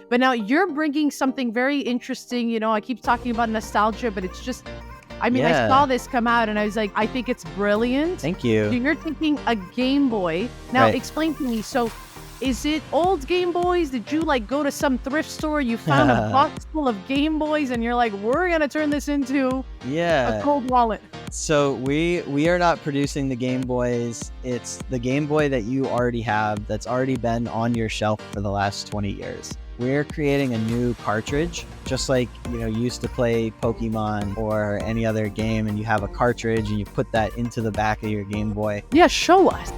But now you're bringing something very interesting. I keep talking about nostalgia, but it's just, I saw this come out and I was like, I think it's brilliant. Thank you. You're taking a Game Boy. Now, Right. Explain to me. So, is it old Game Boys? Did you go to some thrift store? You found a box full of Game Boys and you're like, we're going to turn this into a cold wallet. So we are not producing the Game Boys. It's the Game Boy that you already have that's already been on your shelf for the last 20 years. We're creating a new cartridge, just like, you used to play Pokemon or any other game and you have a cartridge and you put that into the back of your Game Boy. Yeah, show us.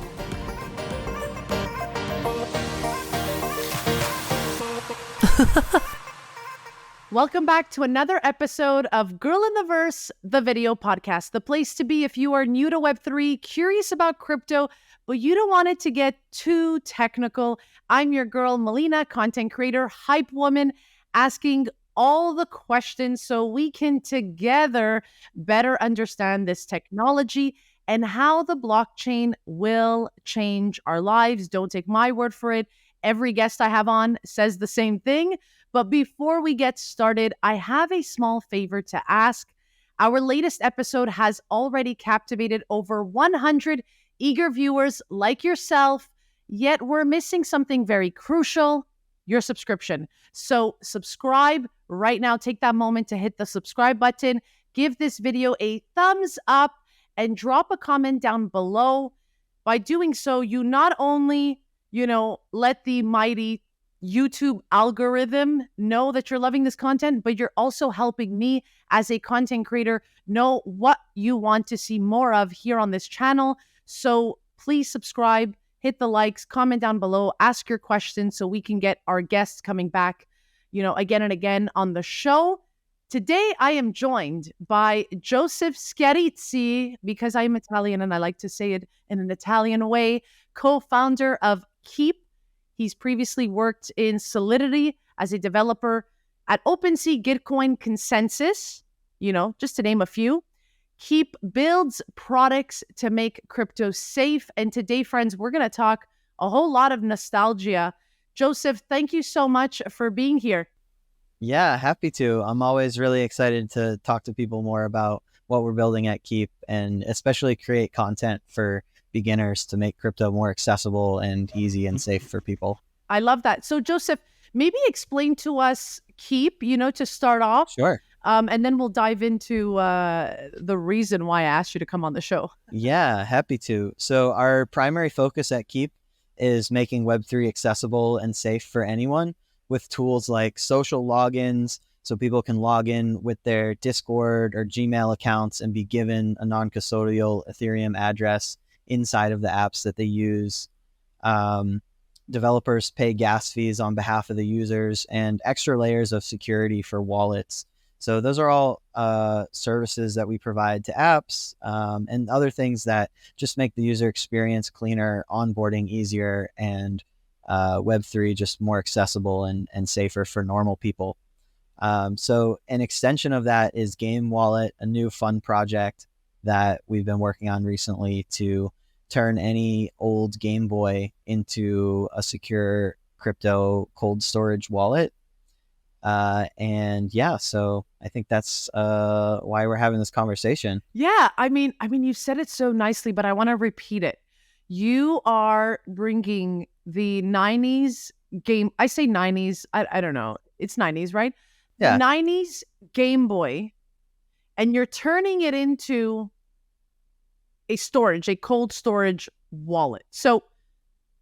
Welcome back to another episode of Girl in the Verse, the video podcast, the place to be if you are new to Web3, curious about crypto, but you don't want it to get too technical. I'm your girl, Melina, content creator, hype woman, asking all the questions so we can together better understand this technology and how the blockchain will change our lives. Don't take my word for it. Every guest I have on says the same thing. But before we get started, I have a small favor to ask. Our latest episode has already captivated over 100 eager viewers like yourself, yet we're missing something very crucial, your subscription. So subscribe right now. Take that moment to hit the subscribe button, give this video a thumbs up, and drop a comment down below. By doing so, you not only, let the mighty YouTube algorithm know that you're loving this content, but you're also helping me as a content creator know what you want to see more of here on this channel. So please subscribe, hit the likes, comment down below, ask your questions so we can get our guests coming back, again and again on the show. Today, I am joined by Joseph Schiarizzi, because I am Italian and I like to say it in an Italian way, co-founder of Keyp. He's previously worked in Solidity as a developer at OpenSea, Gitcoin, Consensus, just to name a few. Keyp builds products to make crypto safe. And today, friends, we're going to talk a whole lot of nostalgia. Joseph, thank you so much for being here. Yeah, happy to. I'm always really excited to talk to people more about what we're building at Keyp and especially create content for beginners to make crypto more accessible and easy and safe for people. I love that. So Joseph, maybe explain to us Keyp, to start off. Sure. And then we'll dive into the reason why I asked you to come on the show. Yeah, happy to. So our primary focus at Keyp is making Web3 accessible and safe for anyone with tools like social logins, so people can log in with their Discord or Gmail accounts and be given a non-custodial Ethereum address inside of the apps that they use. Developers pay gas fees on behalf of the users and extra layers of security for wallets. So those are all services that we provide to apps and other things that just make the user experience cleaner, onboarding easier, and Web3 just more accessible and safer for normal people. So an extension of that is Game Wallet, a new fun project that we've been working on recently to turn any old Game Boy into a secure crypto cold storage wallet. And yeah, so I think that's why we're having this conversation. Yeah, I mean, you said it so nicely, but I want to repeat it. You are bringing the 90s game. I say 90s. I don't know. It's 90s, right? Yeah. The 90s Game Boy, and you're turning it into a cold storage wallet. So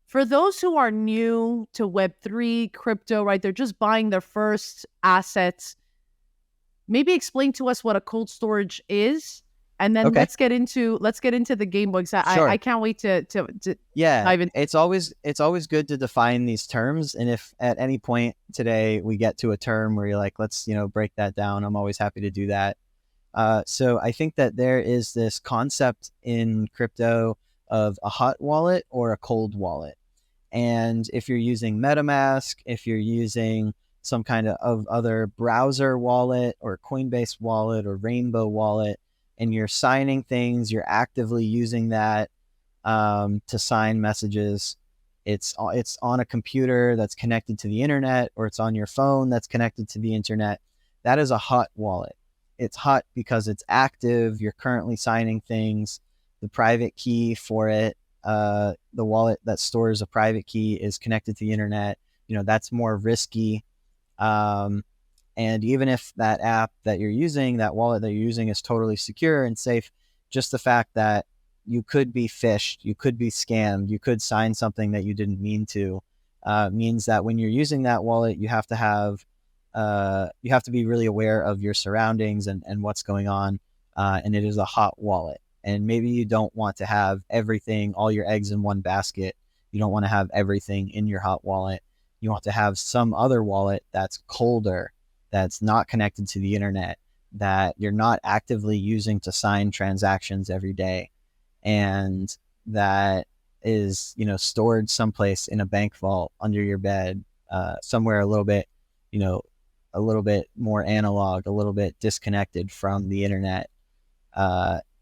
for those who are new to Web3 crypto, right, they're just buying their first assets. Maybe explain to us what a cold storage is, and then let's get into the Game Boy. Sure. I can't wait to dive in. It's always good to define these terms, and if at any point today we get to a term where you're like, let's break that down, I'm always happy to do that. So I think that there is this concept in crypto of a hot wallet or a cold wallet. And if you're using MetaMask, if you're using some kind of other browser wallet or Coinbase wallet or Rainbow wallet, and you're signing things, you're actively using that to sign messages, it's on a computer that's connected to the internet, or it's on your phone that's connected to the internet, that is a hot wallet. It's hot because it's active. You're currently signing things. The private key for it, the wallet that stores a private key, is connected to the internet. That's more risky. And even if that app that you're using, that wallet that you're using, is totally secure and safe, just the fact that you could be phished, you could be scammed, you could sign something that you didn't mean to, means that when you're using that wallet, you have to be really aware of your surroundings and what's going on. And it is a hot wallet. And maybe you don't want to have everything, all your eggs in one basket. You don't want to have everything in your hot wallet. You want to have some other wallet that's colder, that's not connected to the internet, that you're not actively using to sign transactions every day, and that is, stored someplace in a bank vault under your bed, somewhere a little bit more analog, a little bit disconnected from the internet.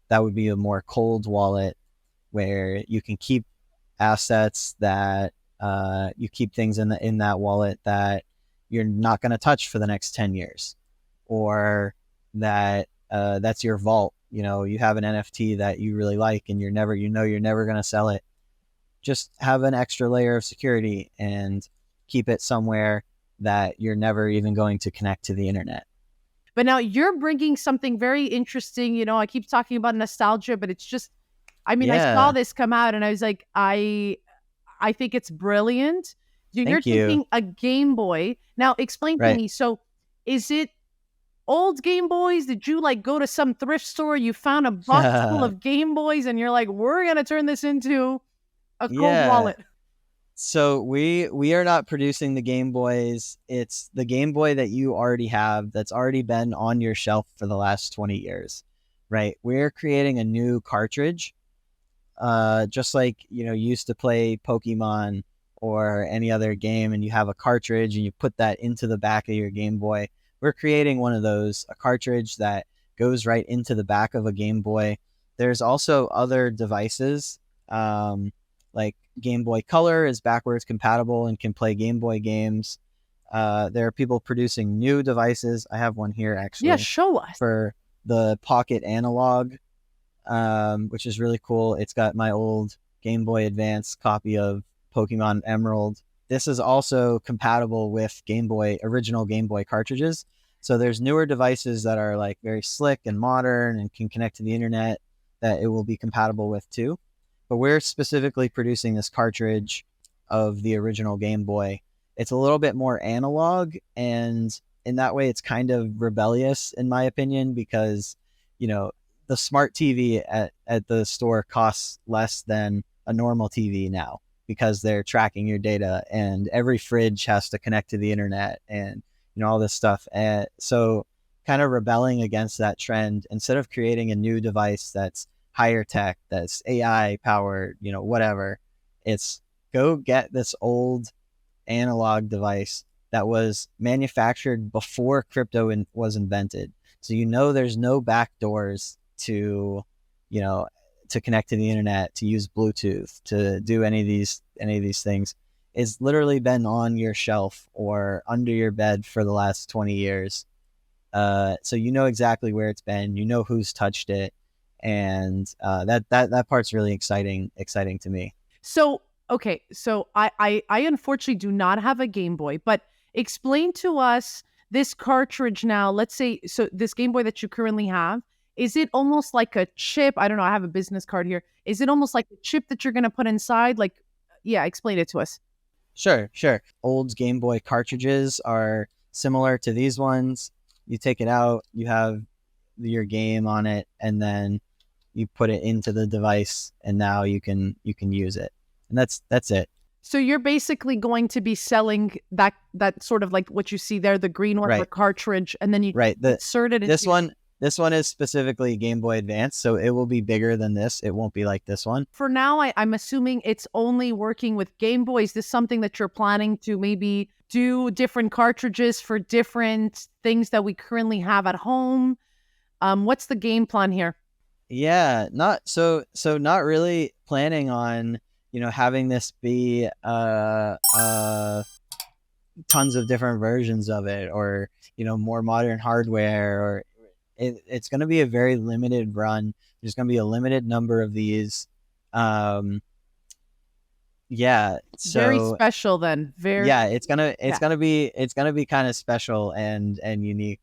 That would be a more cold wallet, where you can keep assets, that you keep things in that wallet that you're not going to touch for the next 10 years, or that that's your vault. You have an NFT that you really like, and you're never going to sell it. Just have an extra layer of security and keep it somewhere that you're never even going to connect to the internet. But now you're bringing something very interesting. I keep talking about nostalgia, but it's just, I saw this come out and I was like, I think it's brilliant. You're Thank you. taking a Game Boy. Now explain to me. So is it old Game Boys? Did you go to some thrift store, you found a box full of Game Boys and you're like, we're going to turn this into a cold wallet? So we are not producing the Game Boys. It's the Game Boy that you already have, that's already been on your shelf for the last 20 years, right? We're creating a new cartridge, just like, you used to play Pokemon or any other game, and you have a cartridge and you put that into the back of your Game Boy. We're creating one of those, a cartridge that goes right into the back of a Game Boy. There's also other devices, like Game Boy Color is backwards compatible and can play Game Boy games. There are people producing new devices. I have one here, actually. Yeah, show us. For the Pocket Analog, which is really cool. It's got my old Game Boy Advance copy of Pokemon Emerald. This is also compatible with original Game Boy cartridges. So there's newer devices that are very slick and modern and can connect to the internet that it will be compatible with too. But we're specifically producing this cartridge of the original Game Boy. It's a little bit more analog, and in that way, it's kind of rebellious, in my opinion, because, the smart TV at the store costs less than a normal TV now, because they're tracking your data, and every fridge has to connect to the internet, and, all this stuff. And so kind of rebelling against that trend, instead of creating a new device that's higher tech, that's AI powered, whatever, it's go get this old analog device that was manufactured before crypto was invented. So, there's no back doors to connect to the internet, to use Bluetooth, to do any of these things. It's literally been on your shelf or under your bed for the last 20 years. So exactly where it's been, who's touched it. And that part's really exciting to me. So, okay. So I unfortunately do not have a Game Boy, but explain to us this cartridge now. Let's say, so this Game Boy that you currently have, is it almost like a chip? I don't know. I have a business card here. Is it almost like a chip that you're going to put inside? Explain it to us. Sure. Old Game Boy cartridges are similar to these ones. You take it out, you have your game on it, and then you put it into the device, and now you can use it. And that's it. So you're basically going to be selling that sort of like what you see there, the green one, the cartridge, and then you insert it into This one is specifically Game Boy Advance, so it will be bigger than this. It won't be like this one. For now, I'm assuming it's only working with Game Boy. Is this something that you're planning to maybe do different cartridges for different things that we currently have at home? What's the game plan here? Yeah, not really planning on, having this be tons of different versions of it, or more modern hardware, or it's going to be a very limited run. There's going to be a limited number of these. Yeah, Very so special then. Very, yeah, it's yeah. gonna be kind of special and unique.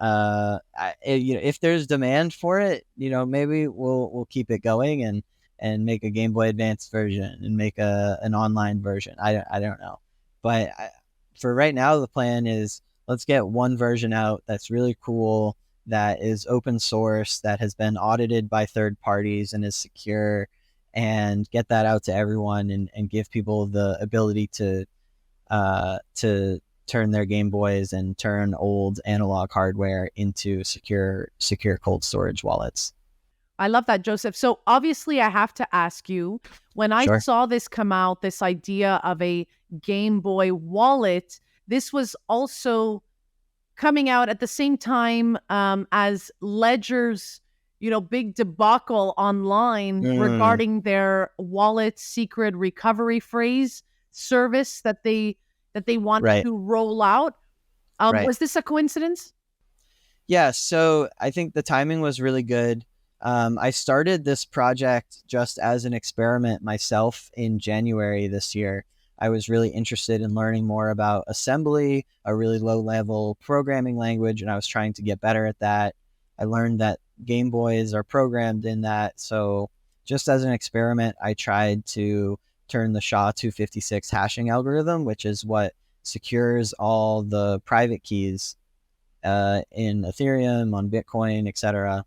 If there's demand for it, maybe we'll keep it going and make a Game Boy Advance version and make an online version. I don't know, but for right now, the plan is let's get one version out that's really cool, that is open source, that has been audited by third parties and is secure, and get that out to everyone, and give people the ability to turn their Game Boys and turn old analog hardware into secure cold storage wallets. I love that, Joseph. So obviously I have to ask you, when I Sure. saw this come out, this idea of a Game Boy wallet, this was also coming out at the same time as Ledger's, big debacle online Mm, regarding their wallet secret recovery phrase service that they want right. to roll out. Right. Was this a coincidence? Yeah. So I think the timing was really good. I started this project just as an experiment myself in January this year. I was really interested in learning more about assembly, a really low level programming language, and I was trying to get better at that. I learned that Game Boys are programmed in that. So just as an experiment, I tried to turn the SHA-256 hashing algorithm, which is what secures all the private keys in Ethereum, on Bitcoin, etc.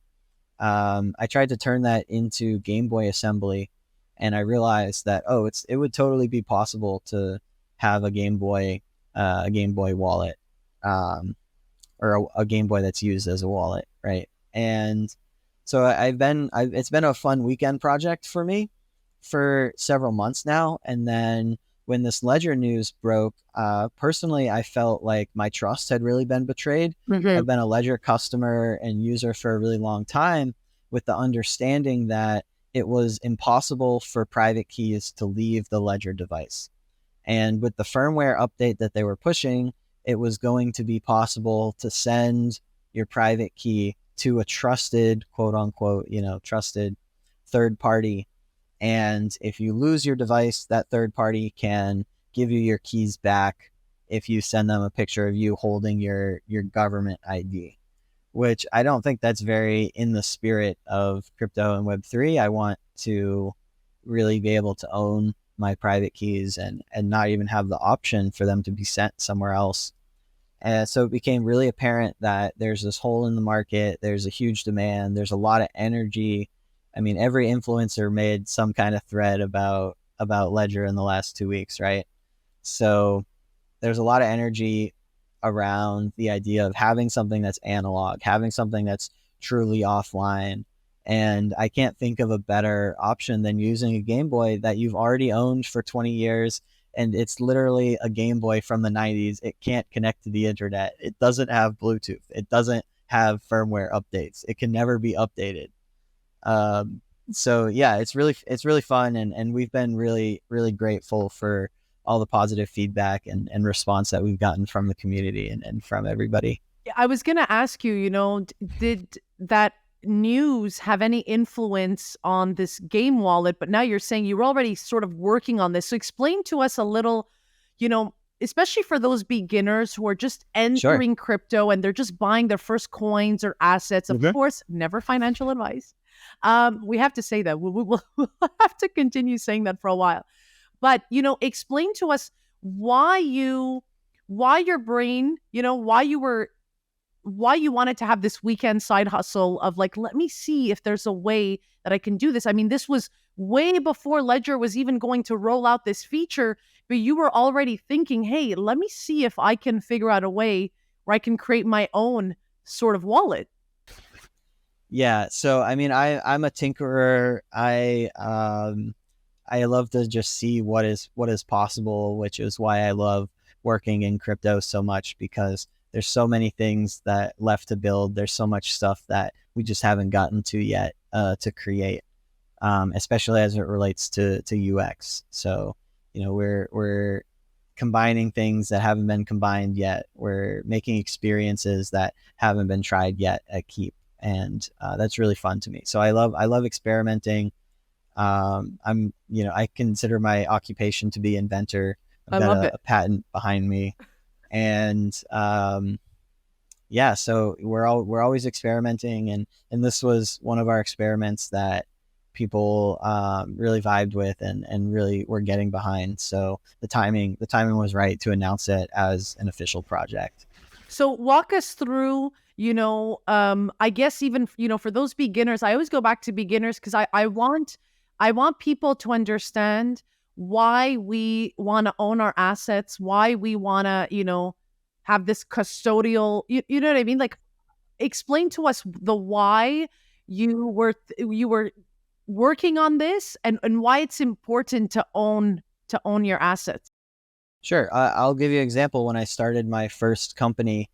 I tried to turn that into Game Boy assembly, and I realized that it would totally be possible to have a Game Boy wallet, or a Game Boy that's used as a wallet, right? And so it's been a fun weekend project for me for several months now. And then when this Ledger news broke, personally, I felt like my trust had really been betrayed. Mm-hmm. I've been a Ledger customer and user for a really long time, with the understanding that it was impossible for private keys to leave the Ledger device. And with the firmware update that they were pushing, it was going to be possible to send your private key to a trusted, quote unquote, trusted third party. And if you lose your device, that third party can give you your keys back if you send them a picture of you holding your government ID, which I don't think that's very in the spirit of crypto and Web3. I want to really be able to own my private keys and not even have the option for them to be sent somewhere else. And so it became really apparent that there's this hole in the market. There's a huge demand. There's a lot of energy. I mean, every influencer made some kind of thread about Ledger in the last 2 weeks, right? So there's a lot of energy around the idea of having something that's analog, having something that's truly offline. And I can't think of a better option than using a Game Boy that you've already owned for 20 years. And it's literally a Game Boy from the 90s. It can't connect to the internet. It doesn't have Bluetooth. It doesn't have firmware updates. It can never be updated. So yeah, it's really fun, and we've been really, really grateful for all the positive feedback and response that we've gotten from the community and from everybody. I was going to ask you, did that news have any influence on this game wallet? But now you're saying you were already sort of working on this. So explain to us a little, especially for those beginners who are just Sure. entering crypto and they're just buying their first coins or assets. Of Mhm. course, never financial advice. We have to say that. We'll have to continue saying that for a while. But, explain to us why your brain, why you wanted to have this weekend side hustle of like, let me see if there's a way that I can do this. I mean, this was way before Ledger was even going to roll out this feature, but you were already thinking, hey, let me see if I can figure out a way where I can create my own sort of wallet. Yeah. So I mean, I'm a tinkerer. I love to just see what is possible, which is why I love working in crypto so much, because there's so many things that left to build. There's so much stuff that we just haven't gotten to yet to create. especially as it relates to UX. So, we're combining things that haven't been combined yet. We're making experiences that haven't been tried yet at Keyp, and that's really fun to me. So I love experimenting. I consider my occupation to be inventor. I've I got love a, it. a patent behind me, and yeah, so we're always experimenting, and this was one of our experiments that people really vibed with and really were getting behind. So the timing was right to announce it as an official project. So walk us through, I guess even, for those beginners, I always go back to beginners because I want people to understand why we want to own our assets, why we want to, have this custodial, you know what I mean? Like explain to us the why you were working on this and why it's important to own your assets. Sure, I'll give you an example. When I started my first company,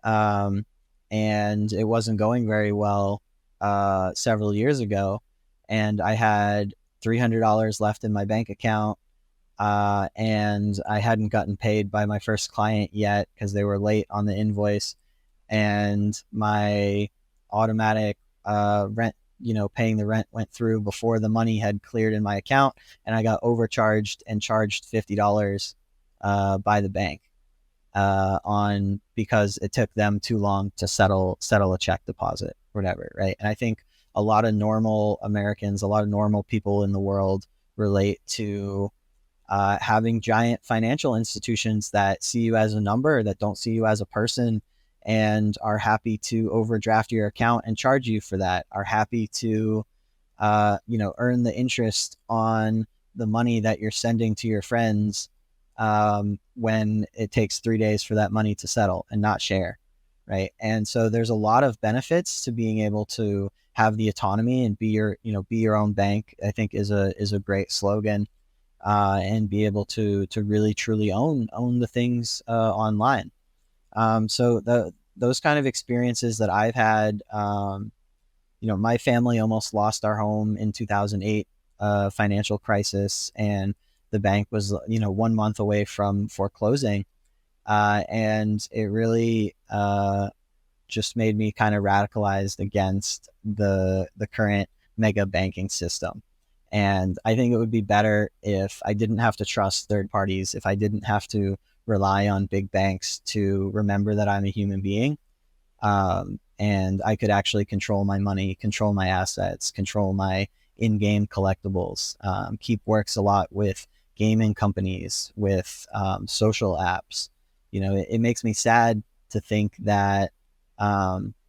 um, and it wasn't going very well several years ago, and I had $300 left in my bank account, and I hadn't gotten paid by my first client yet because they were late on the invoice, and my automatic rent, paying the rent went through before the money had cleared in my account, and I got overcharged and charged $50 by the bank on because it took them too long to settle a check deposit, whatever, right? And I think a lot of normal Americans, a lot of normal people in the world relate to having giant financial institutions that see you as a number, that don't see you as a person, and are happy to overdraft your account and charge you for that, are happy to earn the interest on the money that you're sending to your friends when it takes 3 days for that money to settle and not share, right? And so there's a lot of benefits to being able to have the autonomy and be your own bank. I think is a great slogan, and be able to really truly own the things online. So those kind of experiences that I've had, my family almost lost our home in 2008, financial crisis, and the bank was 1 month away from foreclosing, and it really just made me kind of radicalized against the current mega banking system. And I think it would be better if I didn't have to trust third parties, if I didn't have to rely on big banks to remember that I'm a human being, and I could actually control my money, control my assets, control my in-game collectibles. Keyp works a lot with gaming companies, with social apps. It makes me sad to think that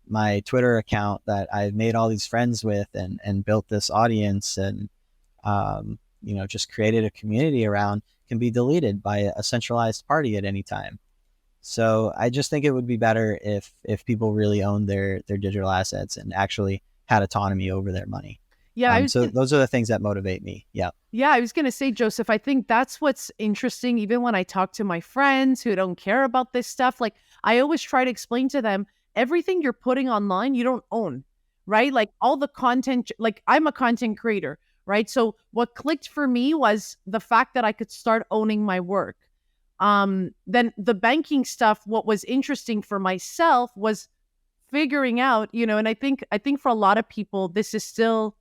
my Twitter account that I've made all these friends with and built this audience and just created a community around can be deleted by a centralized party at any time. So I just think it would be better if people really owned their digital assets and actually had autonomy over their money. Yeah, I was So those are the things that motivate me. Yeah. Yeah, I was going to say, Joseph, I think that's what's interesting. Even when I talk to my friends who don't care about this stuff, like I always try to explain to them everything you're putting online, you don't own, right? Like all the content, like I'm a content creator, right? So what clicked for me was the fact that I could start owning my work. Then the banking stuff, what was interesting for myself was figuring out, and I think for a lot of people, this is still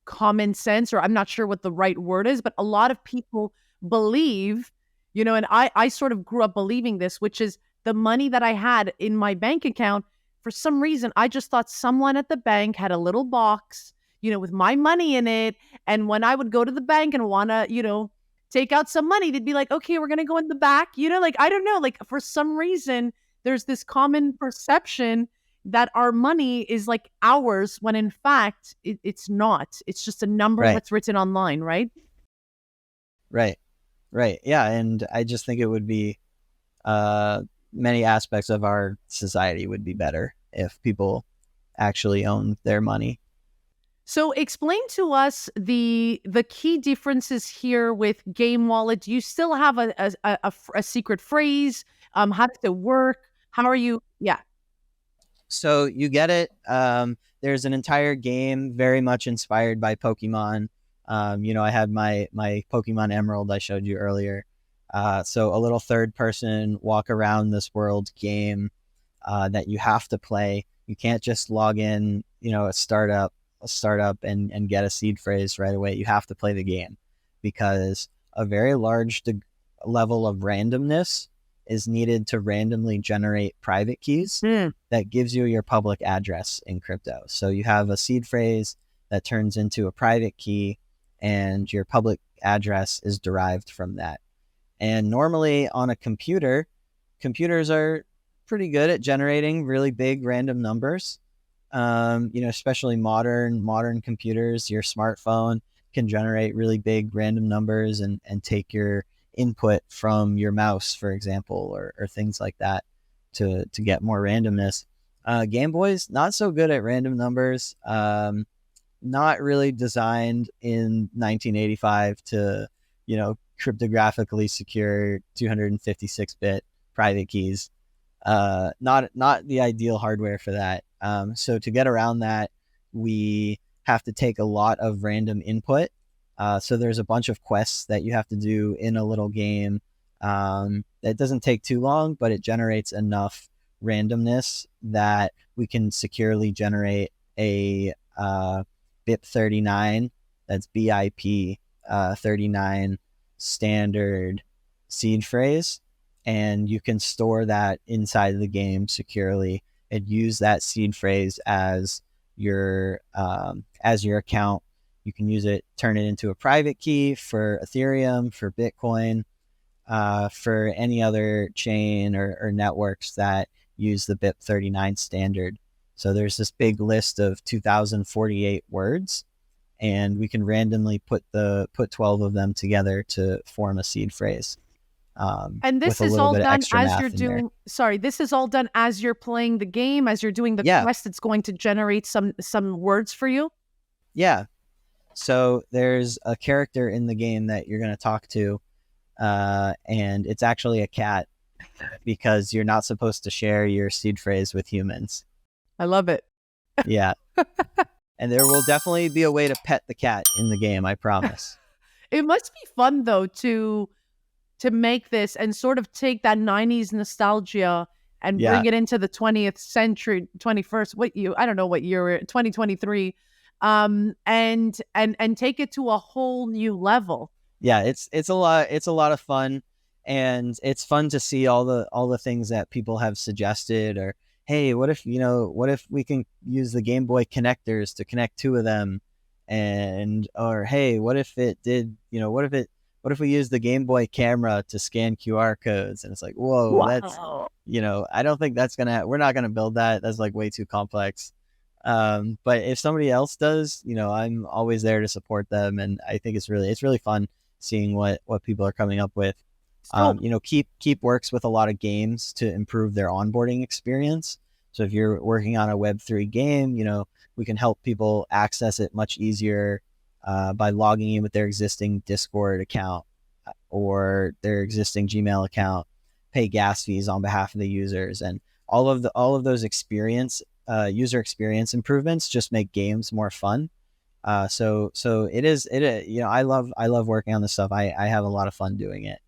common sense, or I'm not sure what the right word is, but a lot of people believe, and I sort of grew up believing this, which is the money that I had in my bank account, for some reason, I just thought someone at the bank had a little box, with my money in it. And when I would go to the bank and want to, take out some money, they'd be like, okay, we're going to go in the back, like, I don't know, like for some reason, there's this common perception that our money is like ours when in fact it's not. It's just a number Right. that's written online, right? Right. Right. Yeah. And I just think it would be, many aspects of our society would be better if people actually own their money. So explain to us the key differences here with Game Wallet. Do you still have a secret phrase? How does it work? How are you? Yeah. So you get it. There's an entire game very much inspired by Pokemon. I had my Pokemon Emerald I showed you earlier. So a little third person walk around this world game that you have to play. You can't just log in, a startup and get a seed phrase right away. You have to play the game because a very large level of randomness is needed to randomly generate private keys that gives you your public address in crypto. So you have a seed phrase that turns into a private key, and your public address is derived from that. And normally on a computer, computers are pretty good at generating really big random numbers. Especially modern computers, your smartphone can generate really big random numbers and take your input from your mouse, for example, or things like that to get more randomness. Game Boy's not so good at random numbers. Not really designed in 1985 to, cryptographically secure 256-bit private keys. Not the ideal hardware for that. So to get around that, we have to take a lot of random input. So there's a bunch of quests that you have to do in a little game. That doesn't take too long, but it generates enough randomness that we can securely generate a BIP39, that's BIP 39 standard seed phrase, and you can store that inside the game securely and use that seed phrase as your account. You can use it, turn it into a private key for Ethereum, for Bitcoin, for any other chain or networks that use the BIP39 standard. So there's this big list of 2048 words, and we can randomly put 12 of them together to form a seed phrase. And this with a is little all bit of done extra as math you're in there. doing. Sorry, this is all done as you're playing the game, as you're doing the quest. It's going to generate some words for you. Yeah. So there's a character in the game that you're going to talk to, and it's actually a cat because you're not supposed to share your seed phrase with humans. I love it. Yeah. And there will definitely be a way to pet the cat in the game, I promise. It must be fun though to make this and sort of take that 90s nostalgia and bring it into the 20th century, 21st, I don't know what year, 2023, and take it to a whole new level. Yeah, it's a lot of fun, and it's fun to see all the things that people have suggested, or hey, what if we can use the Game Boy connectors to connect two of them, or hey, what if what if we use the Game Boy camera to scan QR codes? And it's like, whoa, wow. That's, I don't think we're not going to build that. That's like way too complex. But if somebody else does, I'm always there to support them. And I think it's really fun seeing what people are coming up with. Keyp works with a lot of games to improve their onboarding experience. So if you're working on a Web3 game, we can help people access it much easier by logging in with their existing Discord account or their existing Gmail account, pay gas fees on behalf of the users, and all of those user experience improvements just make games more fun. So I love working on this stuff. I have a lot of fun doing it.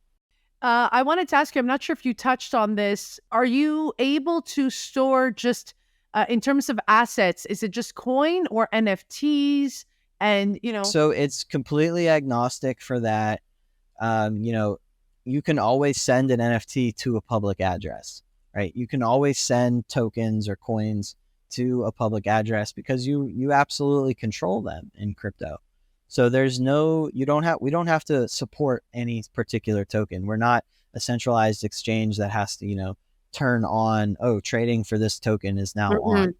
I wanted to ask you, I'm not sure if you touched on this. Are you able to store just in terms of assets? Is it just coin or NFTs? And, so it's completely agnostic for that. You can always send an NFT to a public address, right? You can always send tokens or coins to a public address because you absolutely control them in crypto. So we don't have to support any particular token. We're not a centralized exchange that has to, turn on, trading for this token is now on.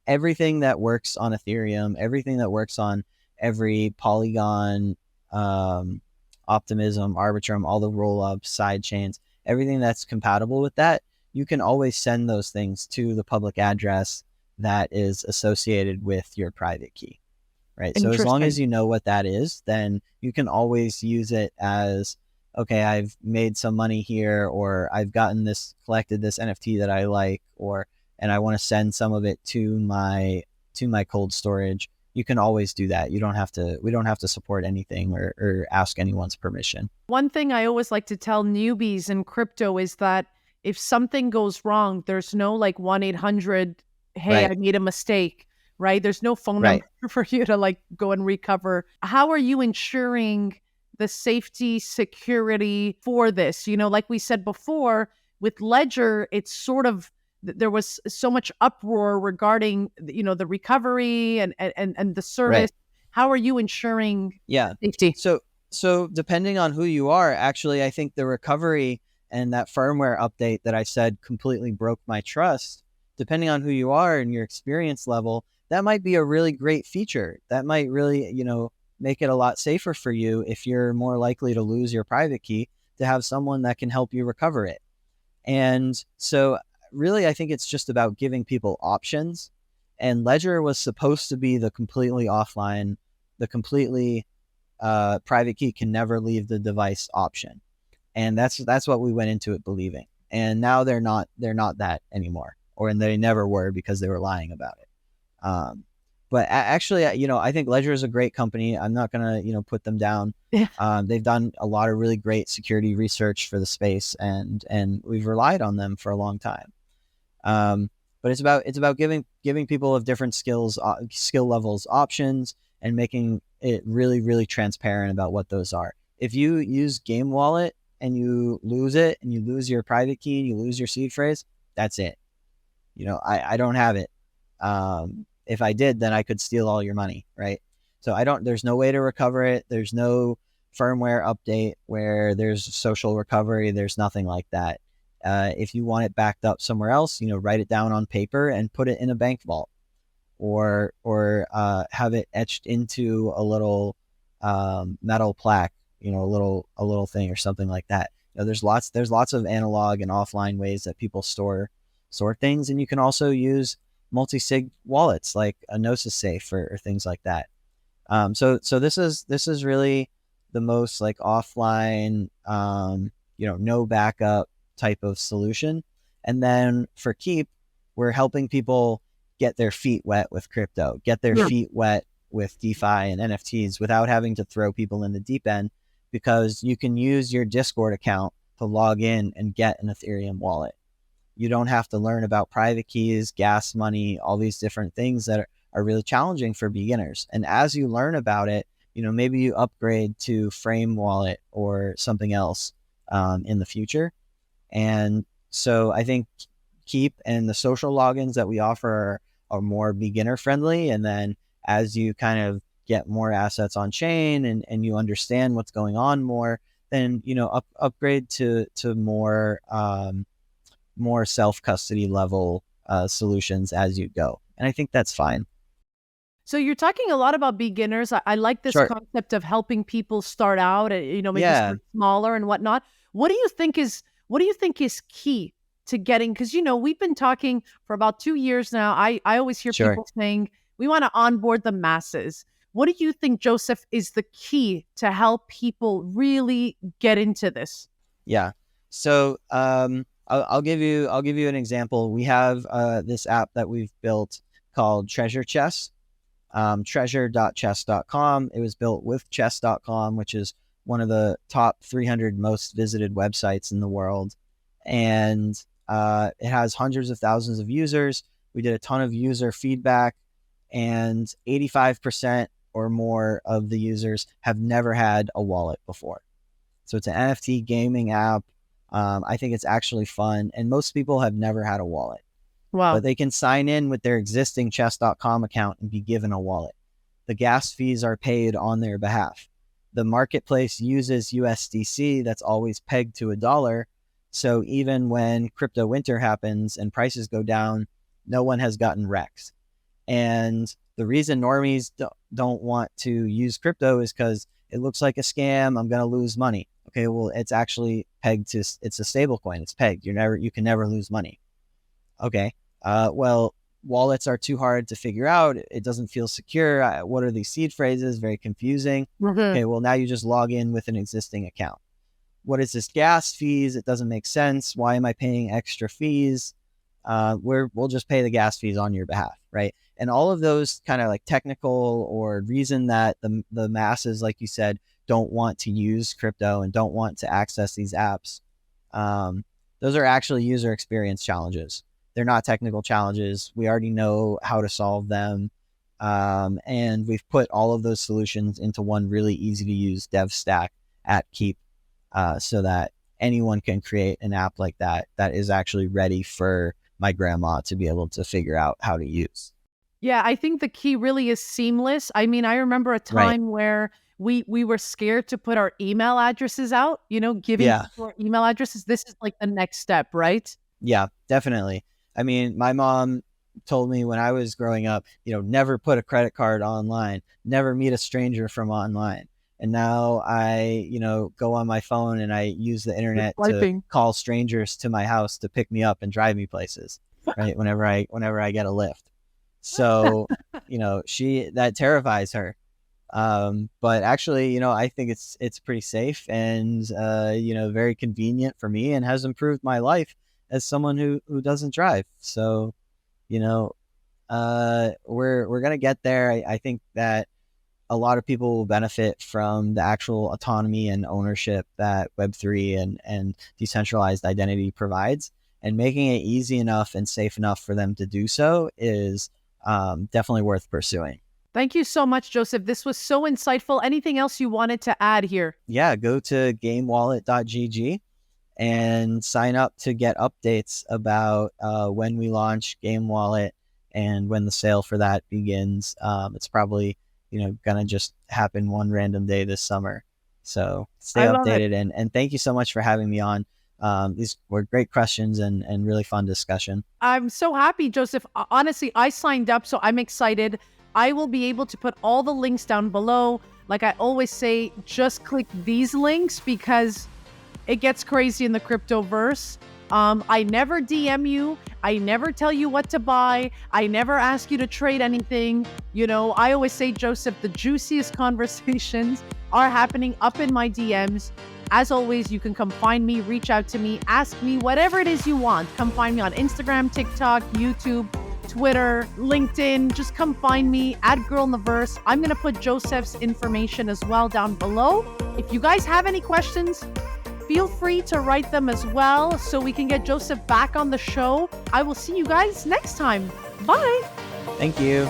Everything that works on Ethereum, everything that works on every Polygon, Optimism, Arbitrum, all the roll-ups, side chains, everything that's compatible with that, you can always send those things to the public address that is associated with your private key, right? So as long as you know what that is, then you can always use it as, okay, I've made some money here, or I've collected this NFT that I like, and I want to send some of it to my cold storage. you can always do that. We don't have to support anything or ask anyone's permission. One thing I always like to tell newbies in crypto is that if something goes wrong, there's no like 1-800, hey, I Right. made a mistake, right? There's no phone Right. number for you to like go and recover. How are you ensuring the safety, security for this? Like we said before, with Ledger, it's sort of there was so much uproar regarding the recovery and the service. Right. How are you ensuring Yeah. safety? So depending on who you are, actually, I think the recovery and that firmware update that I said completely broke my trust, depending on who you are and your experience level, that might be a really great feature. That might really, make it a lot safer for you if you're more likely to lose your private key, to have someone that can help you recover it. And so really, I think it's just about giving people options. And Ledger was supposed to be the completely offline, the completely private key can never leave the device option. And that's what we went into it believing. And now they're not that anymore, and they never were, because they were lying about it. But actually, I think Ledger is a great company. I'm not gonna, put them down. Yeah. They've done a lot of really great security research for the space, and we've relied on them for a long time. But it's about giving people of different skill levels options, and making it really, really transparent about what those are. If you use Game Wallet and you lose it, and you lose your private key, and you lose your seed phrase, that's it. I don't have it. If I did, then I could steal all your money, right? So there's no way to recover it. There's no firmware update where there's social recovery. There's nothing like that. If you want it backed up somewhere else, write it down on paper and put it in a bank vault, or have it etched into a little metal plaque, a little thing or something like that. There's lots of analog and offline ways that people store things, and you can also use multi-sig wallets like a Gnosis Safe or things like that. So this is really the most like offline, no backup type of solution. And then for Keyp, we're helping people get their feet wet with crypto, get their feet wet with DeFi and NFTs without having to throw people in the deep end, because you can use your Discord account to log in and get an Ethereum wallet. You don't have to learn about private keys, gas money, all these different things that are really challenging for beginners. And as you learn about it, maybe you upgrade to Frame Wallet or something else in the future. And so I think Keyp and the social logins that we offer are more beginner friendly. And then as you kind of get more assets on chain and you understand what's going on more, then, upgrade to more, more self-custody level solutions as you go. And I think that's fine. So you're talking a lot about beginners. I like this Sure. concept of helping people start out, maybe Yeah. start smaller and whatnot. What do you think is key to getting, because, we've been talking for about 2 years now. I always hear Sure. people saying we want to onboard the masses. What do you think, Joseph, is the key to help people really get into this? Yeah. So I'll give you an example. We have this app that we've built called Treasure Chest, treasure.chess.com. It was built with chess.com, which is one of the top 300 most visited websites in the world. And it has hundreds of thousands of users. We did a ton of user feedback, and 85% or more of the users have never had a wallet before. So it's an NFT gaming app. I think it's actually fun. And most people have never had a wallet. Wow. But they can sign in with their existing chess.com account and be given a wallet. The gas fees are paid on their behalf. The marketplace uses USDC that's always pegged to $1. So even when crypto winter happens and prices go down, no one has gotten wrecked. And the reason normies don't want to use crypto is because it looks like a scam. I'm going to lose money. Okay, well, it's actually pegged to, it's a stable coin. It's pegged. You can never lose money. Okay. Well, wallets are too hard to figure out. It doesn't feel secure. What are these seed phrases? Very confusing. Mm-hmm. Okay. Well, now you just log in with an existing account. What is this gas fees? It doesn't make sense. Why am I paying extra fees? We'll just pay the gas fees on your behalf, right? And all of those kind of like technical or reason that the masses, like you said, don't want to use crypto and don't want to access these apps. Those are actually user experience challenges. They're not technical challenges. We already know how to solve them. And we've put all of those solutions into one really easy to use dev stack at Keyp, so that anyone can create an app like that is actually ready for my grandma to be able to figure out how to use. Yeah, I think the key really is seamless. I mean, I remember a time where we were scared to put our email addresses out, giving people our email addresses. This is like the next step, right? Yeah, definitely. I mean, my mom told me when I was growing up, never put a credit card online, never meet a stranger from online. And now I, go on my phone and I use the internet to call strangers to my house to pick me up and drive me places, right? Whenever I get a lift. So, that terrifies her. But actually, I think it's pretty safe and, very convenient for me and has improved my life as someone who doesn't drive. So, we're going to get there. I think that a lot of people will benefit from the actual autonomy and ownership that Web3 and decentralized identity provides, and making it easy enough and safe enough for them to do so is definitely worth pursuing. Thank you so much, Joseph. This was so insightful. Anything else you wanted to add here? Yeah, go to gamewallet.gg and sign up to get updates about when we launch Game Wallet and when the sale for that begins. It's probably gonna just happen one random day this summer. So stay updated, and thank you so much for having me on. These were great questions and really fun discussion. I'm so happy, Joseph. Honestly, I signed up, so I'm excited. I will be able to put all the links down below. Like I always say, just click these links because it gets crazy in the cryptoverse. I never DM you. I never tell you what to buy. I never ask you to trade anything. I always say, Joseph, the juiciest conversations are happening up in my DMs. As always, you can come find me, reach out to me, ask me whatever it is you want. Come find me on Instagram, TikTok, YouTube, Twitter, LinkedIn. Just come find me at Girl in the Verse. I'm going to put Joseph's information as well down below. If you guys have any questions, feel free to write them as well so we can get Joseph back on the show. I will see you guys next time. Bye. Thank you.